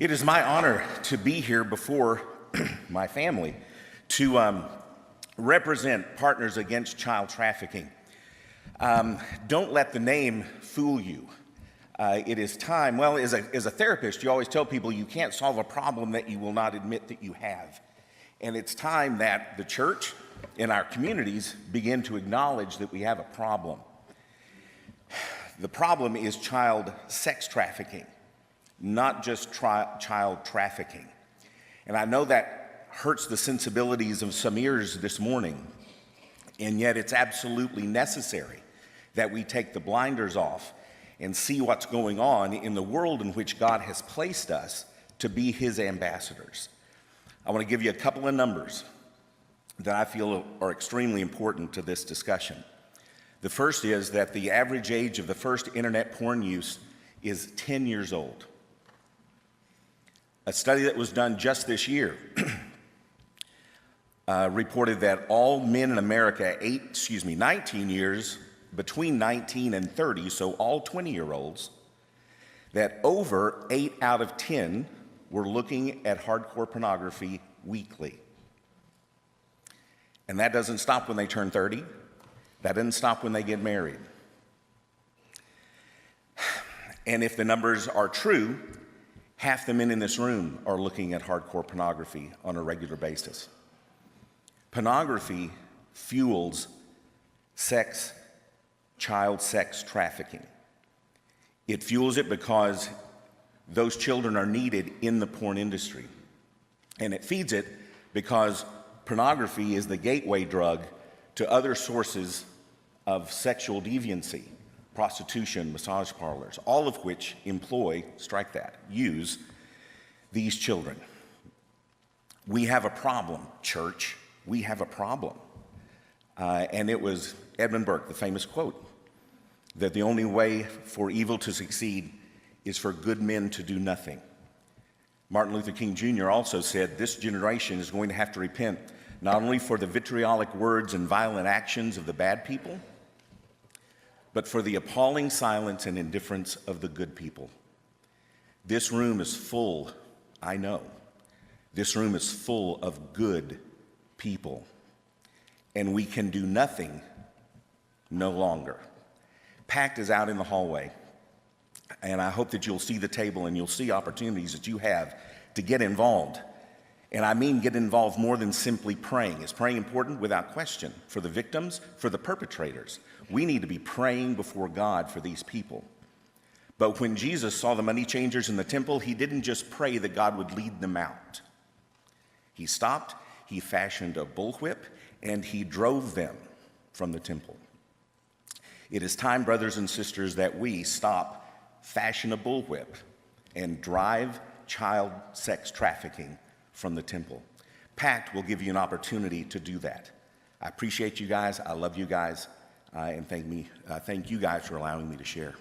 It is my honor to be here before my family to represent Partners Against Child Trafficking. Don't let the name fool you. It is time, well, as a therapist, you always tell people you can't solve a problem that you will not admit that you have. And it's time that the church and our communities begin to acknowledge that we have a problem. The problem is child sex trafficking, not just child trafficking. And I know that hurts the sensibilities of some ears this morning, and yet it's absolutely necessary that we take the blinders off and see what's going on in the world in which God has placed us to be His ambassadors. I want to give you a couple of numbers that I feel are extremely important to this discussion. The first is that the average age of the first internet porn use is 10 years old. A study that was done just this year reported that all men in America 19 years, between 19 and 30, so all 20-year-olds, that over 8 out of 10 were looking at hardcore pornography weekly. And that doesn't stop when they turn 30. That doesn't stop when they get married. And if the numbers are true, half the men in this room are looking at hardcore pornography on a regular basis. Pornography fuels child sex trafficking. It fuels it because those children are needed in the porn industry. And it feeds it because pornography is the gateway drug to other sources of sexual deviancy, prostitution, massage parlors, all of which use these children. We have a problem, church. We have a problem. And it was Edmund Burke, the famous quote, that the only way for evil to succeed is for good men to do nothing. Martin Luther King Jr. also said this generation is going to have to repent not only for the vitriolic words and violent actions of the bad people, but for the appalling silence and indifference of the good people. This room is full, I know, this room is full of good people, and we can do nothing no longer. PACT is out in the hallway, and I hope that you'll see the table and you'll see opportunities that you have to get involved. And I mean get involved more than simply praying. Is praying important? Without question. For the victims, for the perpetrators. We need to be praying before God for these people. But when Jesus saw the money changers in the temple, He didn't just pray that God would lead them out. He stopped, He fashioned a bullwhip, and He drove them from the temple. It is time, brothers and sisters, that we stop, fashion a bullwhip, and drive child sex trafficking from the temple. PACT will give you an opportunity to do that. I appreciate you guys. I love you guys. And thank you guys for allowing me to share.